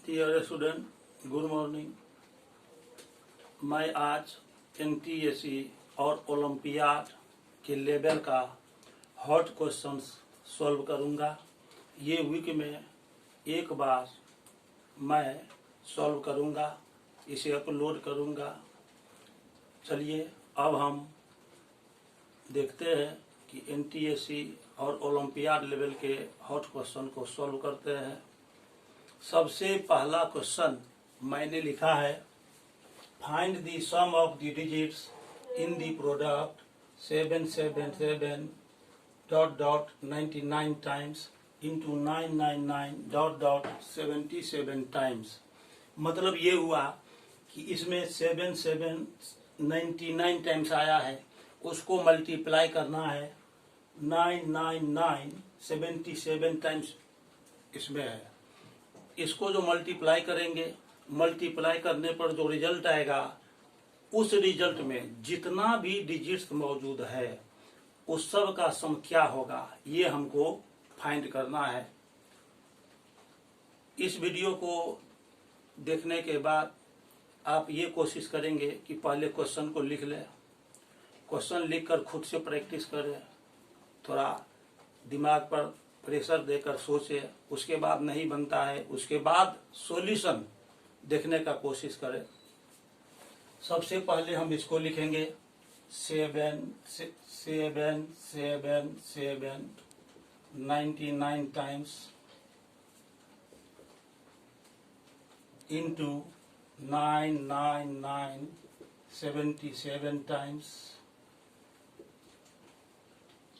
Dear student, good morning. मैं आज NTSC और ओलंपियाड के लेवल का हॉट क्वेश्चंस सॉल्व करूंगा। ये वीक में एक बार मैं सॉल्व करूंगा, इसे अपलोड करूंगा। चलिए अब हम देखते हैं कि एनटीएससी और ओलंपियाड लेवल के हॉट क्वेश्चन को सॉल्व करते हैं। सबसे पहला क्वेश्चन मैंने लिखा है, find the sum of the digits in the product 777 .99 times into 999 .77 times. मतलब ये हुआ कि इसमें 7799 टाइम्स आया है, उसको मल्टीप्लाई करना है 999 77 टाइम्स इसमें है। इसको जो मल्टीप्लाई करेंगे, मल्टीप्लाई करने पर जो रिजल्ट आएगा, उस रिजल्ट में जितना भी डिजिट्स मौजूद है उस सब का सम क्या होगा, ये हमको फाइंड करना है। इस वीडियो को देखने के बाद आप ये कोशिश करेंगे कि पहले क्वेश्चन को लिख लें, क्वेश्चन लिखकर खुद से प्रैक्टिस करें, थोड़ा दिमाग पर प्रेशर देकर सोचे। उसके बाद नहीं बनता है, उसके बाद सॉल्यूशन देखने का कोशिश करें। सबसे पहले हम इसको लिखेंगे 777 टाइम्स इंटू 999 77 टाइम्स।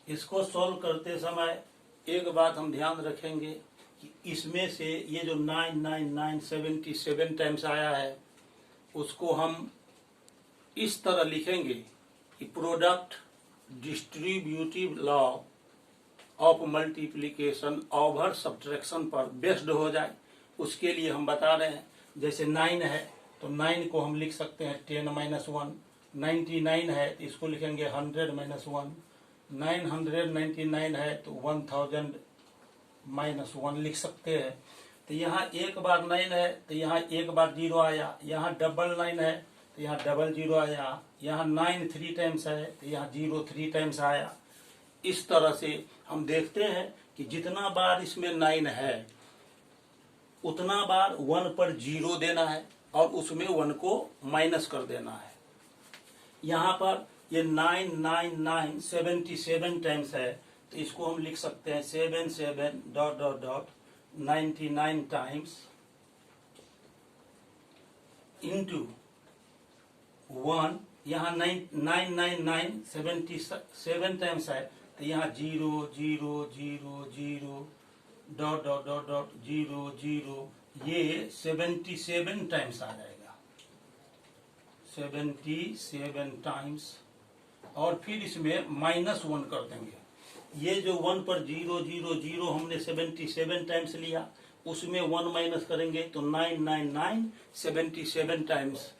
इसको सॉल्व करते समय एक बात हम ध्यान रखेंगे कि इसमें से ये जो 999 77 टाइम्स आया है, उसको हम इस तरह लिखेंगे कि product distributive law of multiplication over subtraction पर बेस्ड हो जाए। उसके लिए हम बता रहे हैं, जैसे 9 है तो 9 को हम लिख सकते हैं 10 - 1, 99 है तो इसको लिखेंगे 100 - 1, 999 है तो 1000 - 1 लिख सकते हैं। तो यहाँ एक बार 9 है तो यहाँ एक बार 0 आया, यहाँ डबल 9 है तो यहाँ डबल 0 आया, यहाँ 9 3 टाइम्स है तो यहाँ 0 3 टाइम्स आया। इस तरह से हम देखते हैं कि जितना बार इसमें 9 है उतना बार 1 पर 0 देना है और उसमें 1 को माइनस कर देना है। यहाँ पर ये 999 77 टाइम्स है तो इसको हम लिख सकते हैं 77 .99 टाइम्स इंटू 1। यहाँ 999 77 टाइम्स है तो यहाँ 0 0 0 0 .0 0 ये 77 टाइम्स आ जाएगा, 77 टाइम्स। और फिर इसमें -1 कर देंगे। ये जो 1 पर 0 0 0 हमने 77 टाइम्स लिया, उसमें 1 माइनस करेंगे तो 999 77 टाइम्स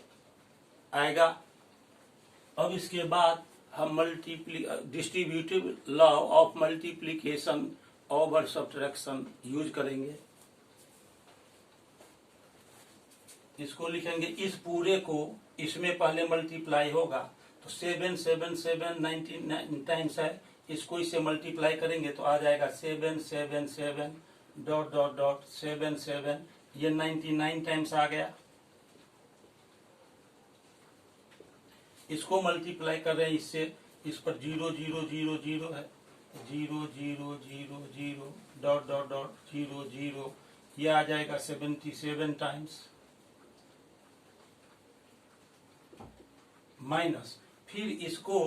आएगा। अब इसके बाद हम distributive law of multiplication over subtraction use करेंगे। इसको लिखेंगे, इस पूरे को इसमें पहले मल्टीप्लाई होगा तो 777 99 टाइम्स है, इसको इससे मल्टीप्लाई करेंगे तो आ जाएगा 777 .77, ये 99 टाइम्स आ गया। इसको मल्टीप्लाई कर रहे हैं इससे, इस पर 0 0 0 0 है, 0 0 0 0 .0 0, ये आ जाएगा 77 टाइम्स माइनस। फिर इसको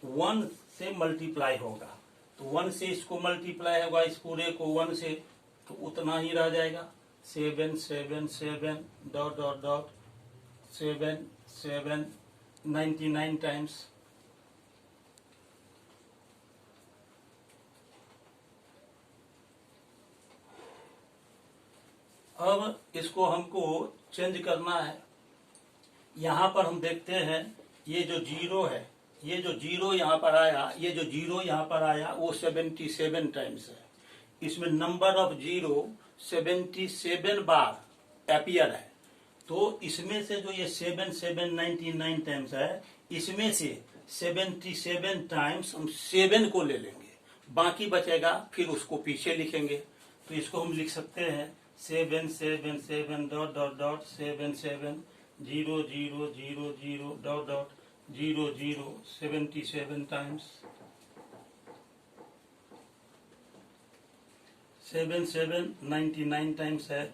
1 से मल्टीप्लाई होगा तो 1 से इसको मल्टीप्लाई होगा, इस पूरे को 1 से, तो उतना ही रह जाएगा 777 .77 99 टाइम्स। अब इसको हमको चेंज करना है। यहाँ पर हम देखते हैं ये जो 0 है, ये जो 0 यहाँ पर आया, ये जो 0 यहाँ पर आया वो 77 टाइम्स है। इसमें नंबर ऑफ 0 77 बार अपीयर है। तो इसमें से जो ये 7799 टाइम्स है, इसमें से 77 टाइम्स हम 7 को ले लेंगे, बाकी बचेगा फिर उसको पीछे लिखेंगे। तो इसको हम लिख सकते हैं 777 dot dot dot 77 0 0 0 0 dot dot 0 0 77 times 7799 times है,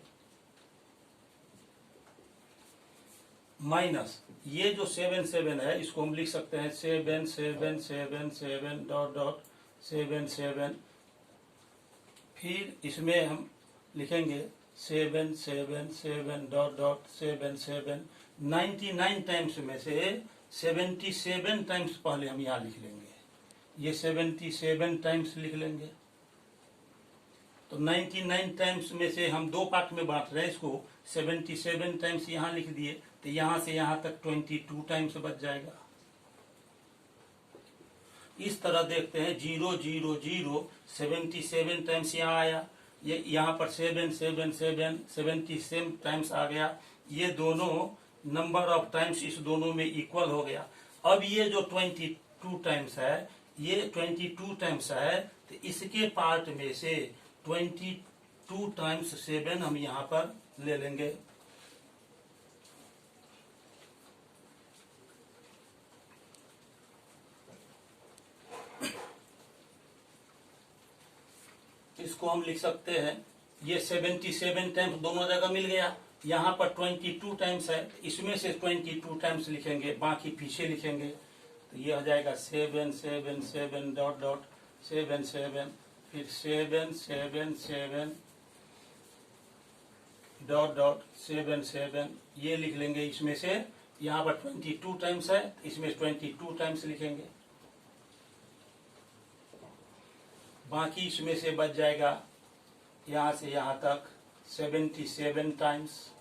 माइनस ये जो 77 है इसको हम लिख सकते हैं 7777 डॉट डॉट 77, फिर इसमें हम लिखेंगे 777 डॉट डॉट 77। 99 टाइम्स में से 77 टाइम्स पहले हम यहाँ लिख लेंगे, ये 77 टाइम्स लिख लेंगे। तो 99 टाइम्स में से हम दो पार्ट में बांट रहे हैं इसको, 77 टाइम्स यहाँ लिख दिए, तो यहाँ से यहाँ तक 22 टाइम्स बच जाएगा। इस तरह देखते हैं 0 0 0 77 टाइम्स यहाँ आया, ये यहाँ पर 777 77 टाइम्स आ गया, ये दोनों नंबर ऑफ टाइम्स इस दोनों में इक्वल हो गया। अब ये जो 22 टाइम्स है, ये 22 टाइम्स है, तो इसके पार्ट में से 22 टाइम्स 7 हम यहाँ पर ले लेंगे। इसको हम लिख सकते हैं, ये 77 टाइम्स दोनों जगह मिल गया, यहाँ पर 22 टाइम्स है, इसमें से 22 टाइम्स लिखेंगे, बाकी पीछे लिखेंगे। तो ये हो जाएगा 777 डॉट डॉट 77, फिर 777 डॉट डॉट 77 ये लिख लेंगे। इसमें से यहाँ पर 22 टाइम्स है, इसमें 22 टाइम्स लिखेंगे, बाकी इसमें से बच जाएगा यहाँ से यहाँ तक 77 टाइम्स।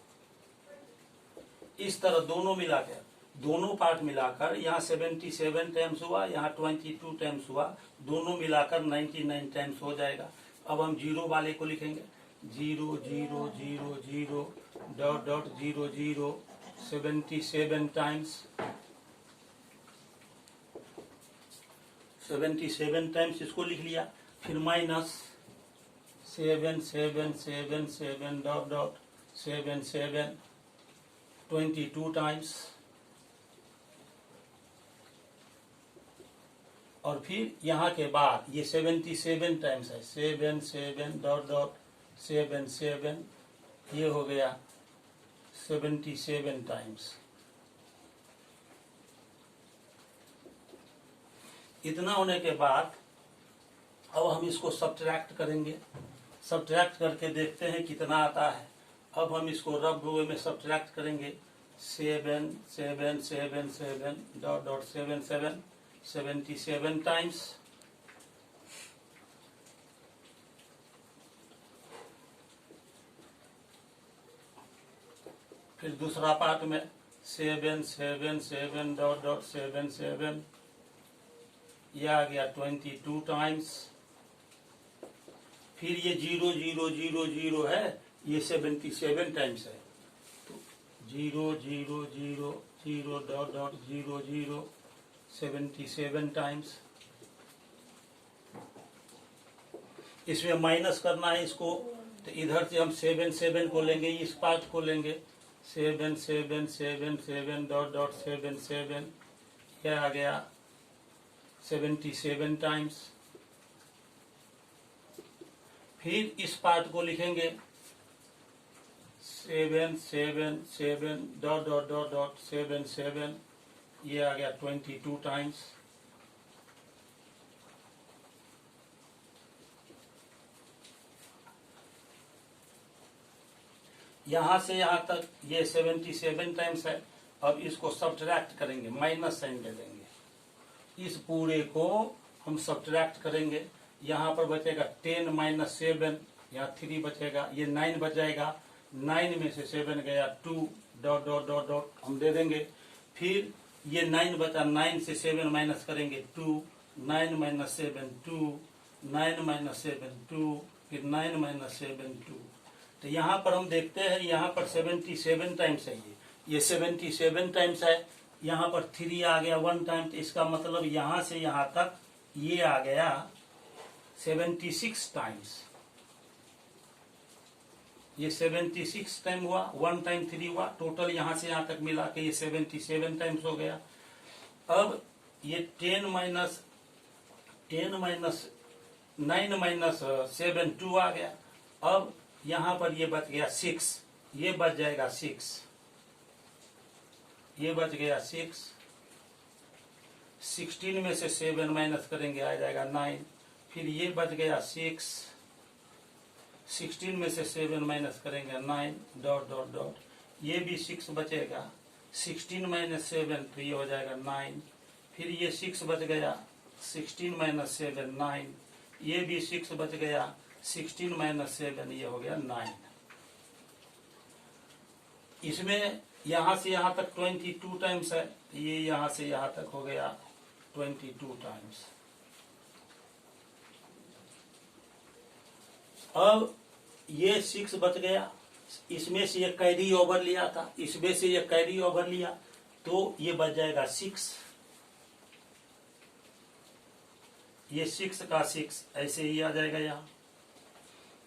इस तरह दोनों मिलाकर, दोनों पार्ट मिलाकर यहाँ 77 टाइम्स हुआ, यहाँ 22 टाइम्स हुआ, दोनों मिलाकर 99 टाइम्स हो जाएगा। अब हम जीरो वाले को लिखेंगे 0 0 0 0 डॉट डॉट 0 0 77 टाइम्स, 77 टाइम्स इसको लिख लिया, फिर माइनस 7777 डॉट डॉट 77 22 टाइम्स, और फिर यहाँ के बाद ये 77 टाइम्स है, 77 डॉट डॉट 77 ये हो गया 77 टाइम्स। इतना होने के बाद अब हम इसको सब्ट्रैक्ट करेंगे, सब्ट्रैक्ट करके देखते हैं कितना आता है। अब हम इसको रफ वे में सब्ट्रैक्ट करेंगे, 7777 डॉट डॉट 77 77 टाइम्स, फिर दूसरा पार्ट में 777 डॉट डॉट 77 ये आ गया 22 टाइम्स, फिर ये 0 0 0 0 है, ये 77 टाइम्स है, तो 0 0 0 0 डॉट डॉट 0 0 77 टाइम्स। इसमें माइनस करना है इसको, तो इधर से हम 7 को लेंगे, इस पार्ट को लेंगे, 7 डॉट डॉट 77 यह आ गया 77 टाइम्स। फिर इस पार्ट को लिखेंगे 7 डॉट डॉट डॉट डॉट 77 ये आ गया 22 टाइम्स। यहां से यहां तक ये 77 टाइम्स है। अब इसको सब्ट्रैक्ट करेंगे, माइनस साइन दे देंगे, इस पूरे को हम सब्ट्रैक्ट करेंगे। यहाँ पर बचेगा 10 माइनस 7, यहाँ 3 बचेगा, ये 9 बच जाएगा, 9 में से 7 गया 2 डॉट डॉट डॉट डॉट हम दे देंगे। फिर ये 9 बचा, 9 से 7 माइनस करेंगे 2, 9 माइनस 7 2, 9 माइनस 7 2, फिर 9 माइनस 7 2, तो यहाँ पर हम देखते हैं, यहाँ पर 77 टाइम्स है, ये 77 टाइम्स है। यहाँ पर 3 आ गया 1 टाइम, तो इसका मतलब यहाँ से यहाँ तक ये आ गया 76 टाइम्स। ये 76 टाइम हुआ, 1 टाइम 3 हुआ, टोटल यहाँ से यहाँ तक मिला के ये 77 टाइम्स हो गया। अब ये 10 माइनस 9 माइनस 7 2 आ गया। अब यहाँ पर ये बच गया 6, ये बच जाएगा 6, ये बच गया 6। 16 में से 7 माइनस करेंगे आ जाएगा 9, फिर ये बच गया 6, 16 में से 7 माइनस करेंगे 9 डॉट डॉट डॉट, ये भी 6 बचेगा। 16 माइनस 7 तो ये हो जाएगा 9, फिर ये 6 बच गया, 16 माइनस 7 9, ये भी 6 बच गया, 16 माइनस 7 ये हो गया 9। इसमें यहाँ से यहाँ तक 22 टाइम्स है, ये यहाँ से यहाँ तक हो गया 22 टाइम्स। अब ये 6 बच गया, इसमें से ये कैरी ओवर लिया था, इसमें से ये कैरी ओवर लिया, तो ये बच जाएगा 6, ये 6 का 6 ऐसे ही आ जाएगा यहाँ।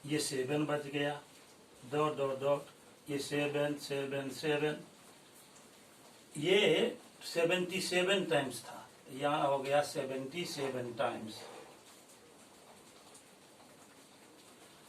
ये 7 बच गया, डॉट डॉट डॉट, ये 7 7 7, ये 77 टाइम्स था, यहाँ हो गया 77 टाइम्स।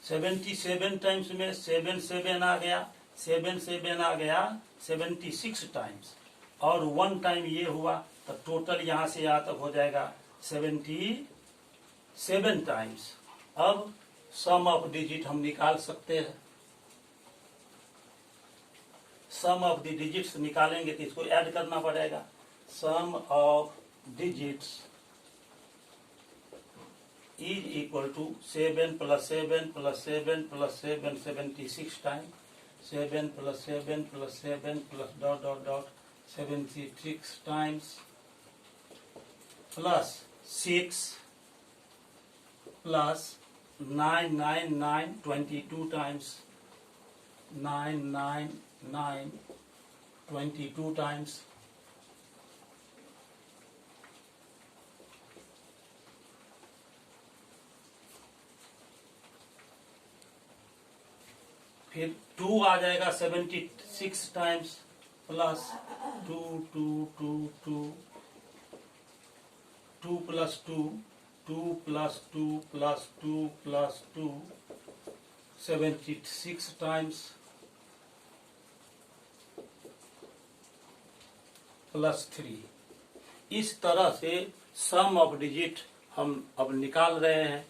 77 टाइम्स में 7 7 आ गया, 7 7 आ गया 76 टाइम्स, और 1 टाइम ये हुआ, तो टोटल यहाँ से यहाँ तक हो जाएगा 77 टाइम्स। अब सम ऑफ डिजिट हम निकाल सकते हैं। सम ऑफ द डिजिट्स निकालेंगे तो इसको ऐड करना पड़ेगा। Sum of digits is equal to 7 + 7 + 7 + 7 76 time, 7 + 7 + 7 + dot dot dot 76 times, plus 6 प्लस 9 9 9 22 टाइम्स, 9 9 9 22 टाइम्स, फिर 2 आ जाएगा 76 times, plus 2 2 2 2 2 plus 2 2 plus 2 plus 2 plus 2 76 times, plus 3। इस तरह से सम ऑफ डिजिट हम अब निकाल रहे हैं।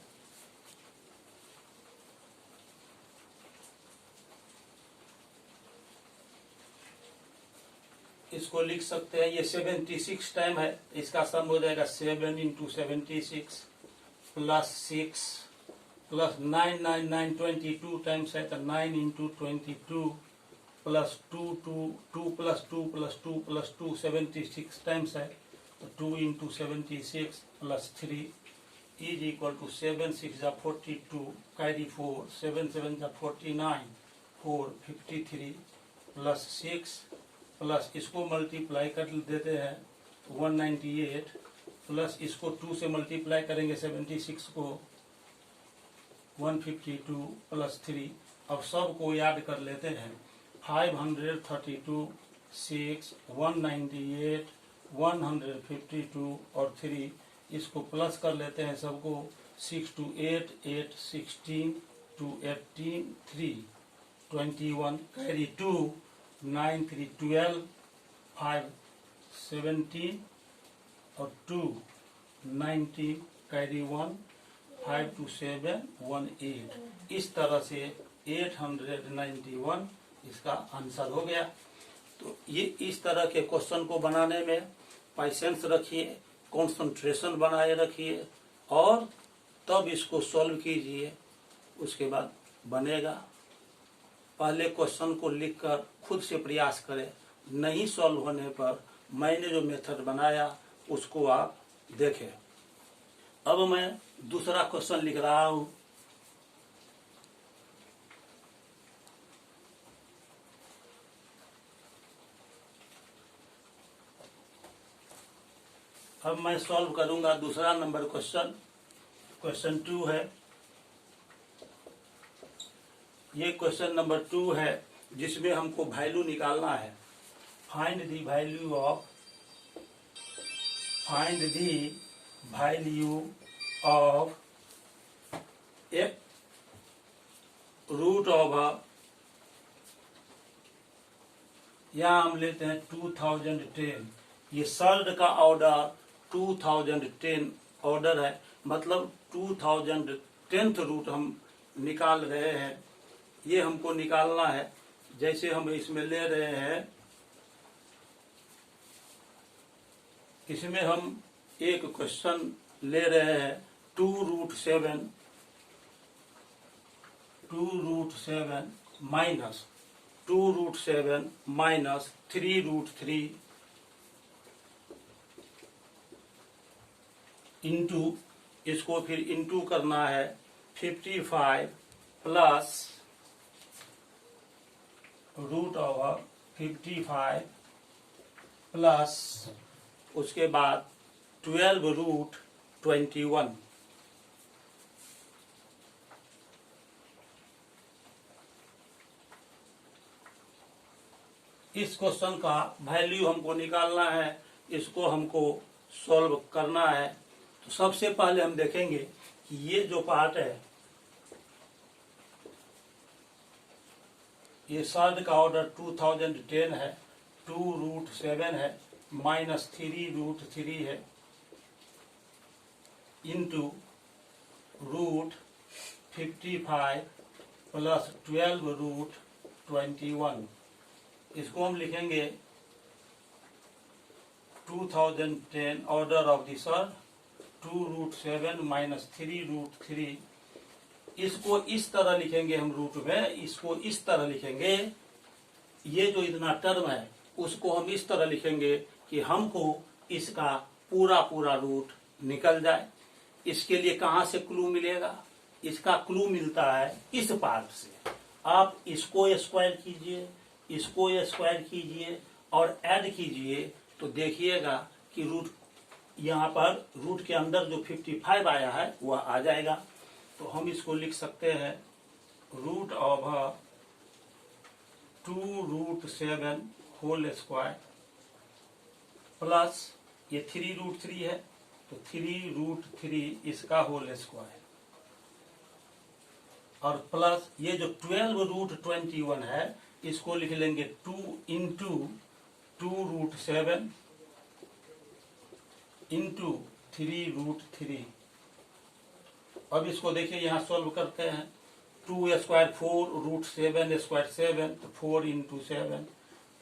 इसको लिख सकते हैं, ये 76 टाइम है, इसका सम हो जाएगा 7 × 76 प्लस 6 प्लस 9 9 9 22 टाइम्स है, तो 9 × 22 plus 2 2 2 plus 2 plus 2 plus 2 76 times है, तो 2 × 76 plus 3 is equal to 7 6 = 42, carry 4, 7 7 = 49, 4 53 plus 6 plus इसको मल्टीप्लाई कर देते हैं 198, प्लस इसको 2 से मल्टीप्लाई करेंगे 76 को 152 प्लस 3। अब सब को याद कर लेते हैं, 532 6 198 152 और 3, इसको प्लस कर लेते हैं सबको, 6 2 8 8 16 2 18 3 21, कैरी 2 9 3 12 5 17 और 2 19, कैरी 1 5 2 7 1 8। इस तरह से 891 इसका आंसर हो गया। तो ये इस तरह के क्वेश्चन को बनाने में पेशेंस रखिए, कंसंट्रेशन बनाए रखिए, और तब इसको सॉल्व कीजिए, उसके बाद बनेगा। पहले क्वेश्चन को लिखकर खुद से प्रयास करें, नहीं सॉल्व होने पर मैंने जो मेथड बनाया उसको आप देखें। अब मैं दूसरा क्वेश्चन लिख रहा हूं। अब मैं सॉल्व करूंगा दूसरा नंबर क्वेश्चन, क्वेश्चन 2 है। ये क्वेश्चन नंबर 2 है जिसमें हमको वैल्यू निकालना है। Find the value of a root of, यहाँ हम लेते हैं 2010। ये सर्ड का ऑर्डर 2010 ऑर्डर है, मतलब 2010th रूट हम निकाल रहे हैं। ये हमको निकालना है। जैसे हम इसमें ले रहे हैं, इसमें हम एक क्वेश्चन ले रहे हैं 2√7 माइनस 2√7 माइनस 3√3 इंटू, इसको फिर इंटू करना है 55 प्लस √55 प्लस उसके बाद 12√21। इस क्वेश्चन का वैल्यू हमको निकालना है, इसको हमको सॉल्व करना है। तो सबसे पहले हम देखेंगे कि ये जो पार्ट है, ये सर्ड का ऑर्डर 2010 है, 2√7 है, माइनस 3√3 है, इंटू √55 प्लस 12√21। इसको हम लिखेंगे 2010 order of the surd 2√7 minus 3√3। इसको इस तरह लिखेंगे हम रूट में, इसको इस तरह लिखेंगे। ये जो इतना टर्म है उसको हम इस तरह लिखेंगे कि हमको इसका पूरा रूट निकल जाए। इसके लिए कहाँ से क्लू मिलेगा? इसका क्लू मिलता है इस पार्ट से। आप इसको स्क्वायर कीजिए, इसको स्क्वायर कीजिए और ऐड कीजिए तो देखिएगा कि रूट, यहाँ पर रूट के अंदर जो 55 आया है वह आ जाएगा। तो हम इसको लिख सकते हैं root of 2√7 whole square plus ये 3√3 है तो 3√3 इसका होल स्क्वायर, और प्लस ये जो 12√21 है इसको लिख लेंगे 2 इंटू 2√7 इंटू 3√3। अब इसको देखिए यहाँ सॉल्व करते हैं। 2 स्क्वायर 4, √7 स्क्वायर 7, तो 4 इंटू 7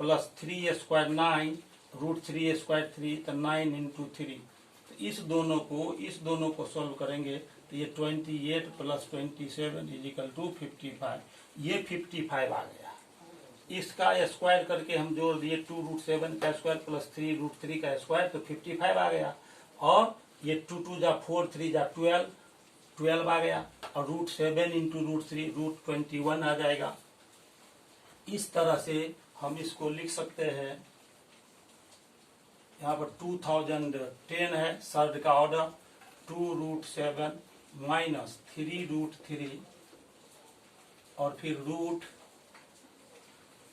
प्लस 3 स्क्वायर 9, √3 स्क्वायर 3, तो 9 इंटू 3। तो इस दोनों को सॉल्व करेंगे तो ये 28 प्लस 27 इजिकल टू 55। ये 55 आ गया। इसका स्क्वायर करके हम जोड़ दिए 2√7 का स्क्वायर प्लस 3√3 का स्क्वायर, तो 55 आ गया। और ये 2 2 जा 4, 3 जा 12 आ गया, और √7 इंटू √3 √21 आ जाएगा। इस तरह से हम इसको लिख सकते हैं। यहाँ पर 2010 है सर्ड का ऑर्डर, 2√7 माइनस 3√3 और फिर रूट,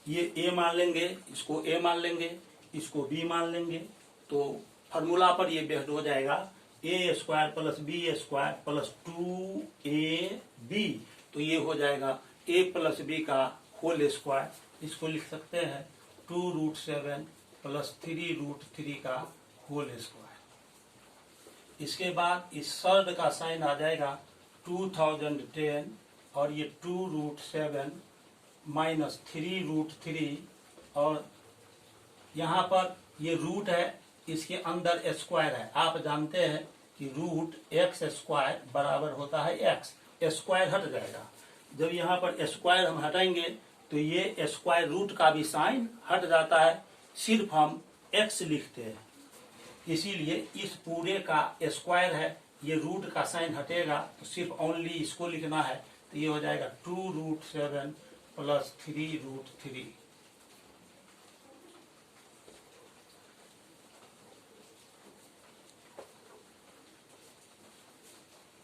ये a मान लेंगे, इसको a मान लेंगे, इसको b मान लेंगे, तो फार्मूला पर ये बेस्ड हो जाएगा a square plus b square plus 2ab। तो ये हो जाएगा a प्लस b का होल स्क्वायर। इसको लिख सकते हैं 2√7 प्लस 3√3 का होल स्क्वायर। इसके बाद इस सर्ड का साइन आ जाएगा 2010 और ये 2√7 माइनस 3√3, और यहाँ पर ये रूट है, इसके अंदर स्क्वायर है। आप जानते हैं कि रूट x स्क्वायर बराबर होता है x, स्क्वायर हट जाएगा। जब यहाँ पर स्क्वायर हम हटाएंगे तो ये स्क्वायर रूट का भी साइन हट जाता है, सिर्फ हम x लिखते हैं। इसीलिए इस पूरे का स्क्वायर है, ये रूट का साइन हटेगा तो सिर्फ ओनली इसको लिखना है। तो ये हो जाएगा 2√7 plus 3√3।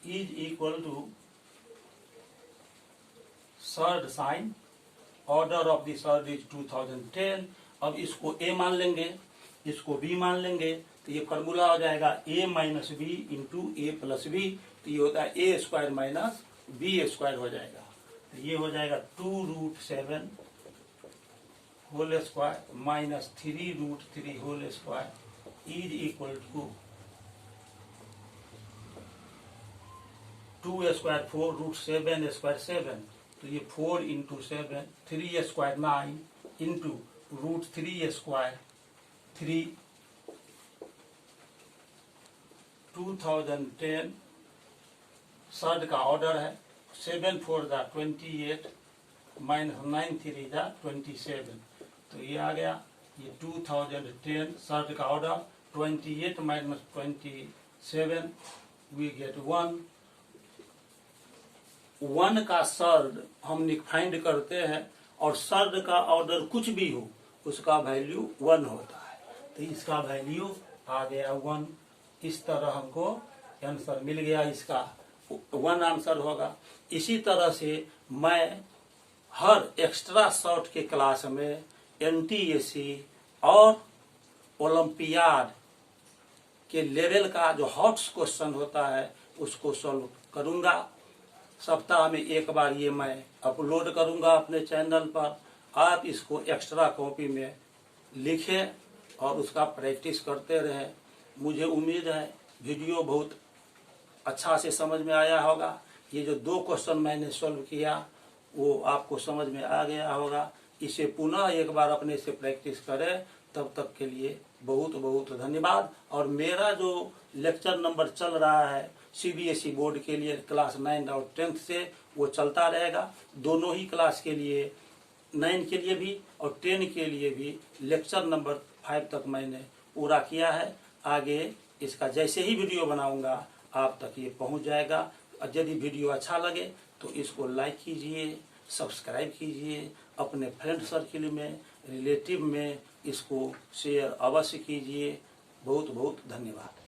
Is equal to surd sign, order of the surd is 2010। अब इसको a मान लेंगे, इसको b मान लेंगे, तो ये फॉर्मूला हो जाएगा a minus b into a plus b. तो ये होता है a square minus b square हो जाएगा। तो ये हो जाएगा 2√7 whole square minus 3√3 whole square is equal to 2 square 4√7 square 7। तो ये 4 into 7, 3 square 9 into √3 square 3, 2010 surd का ऑर्डर है। 7 4 दा 28 माइनस 9 3 दा 27। तो ये आ गया, ये 2010 सर्ड का ऑर्डर 28 माइनस 27 वी गेट 1। 1 का सर्ड हम फाइंड करते हैं और सर्ड का ऑर्डर कुछ भी हो उसका वैल्यू 1 होता है। तो इसका वैल्यू आ गया 1। इस तरह हमको आंसर मिल गया, इसका 1 आंसर होगा। इसी तरह से मैं हर एक्स्ट्रा शॉर्ट के क्लास में NTSC और ओलंपियाड के लेवल का जो हॉट्स क्वेश्चन होता है उसको सॉल्व करूंगा। सप्ताह में एक बार ये मैं अपलोड करूंगा अपने चैनल पर। आप इसको एक्स्ट्रा कॉपी में लिखें और उसका प्रैक्टिस करते रहें। मुझे उम्मीद है वीडियो बहुत अच्छा से समझ में आया होगा। ये जो 2 क्वेश्चन मैंने सॉल्व किया वो आपको समझ में आ गया होगा। इसे पुनः एक बार अपने से प्रैक्टिस करें। तब तक के लिए बहुत बहुत धन्यवाद। और मेरा जो लेक्चर नंबर चल रहा है CBSE बोर्ड के लिए क्लास 9 और 10th से, वो चलता रहेगा। दोनों ही क्लास के लिए, 9 के लिए भी और 10 के लिए भी लेक्चर नंबर 5 तक मैंने पूरा किया है। आगे इसका जैसे ही वीडियो बनाऊंगा आप तक ये पहुंच जाएगा। और यदि वीडियो अच्छा लगे तो इसको लाइक कीजिए, सब्सक्राइब कीजिए, अपने फ्रेंड सर्किल में, रिलेटिव में इसको शेयर अवश्य कीजिए। बहुत बहुत धन्यवाद।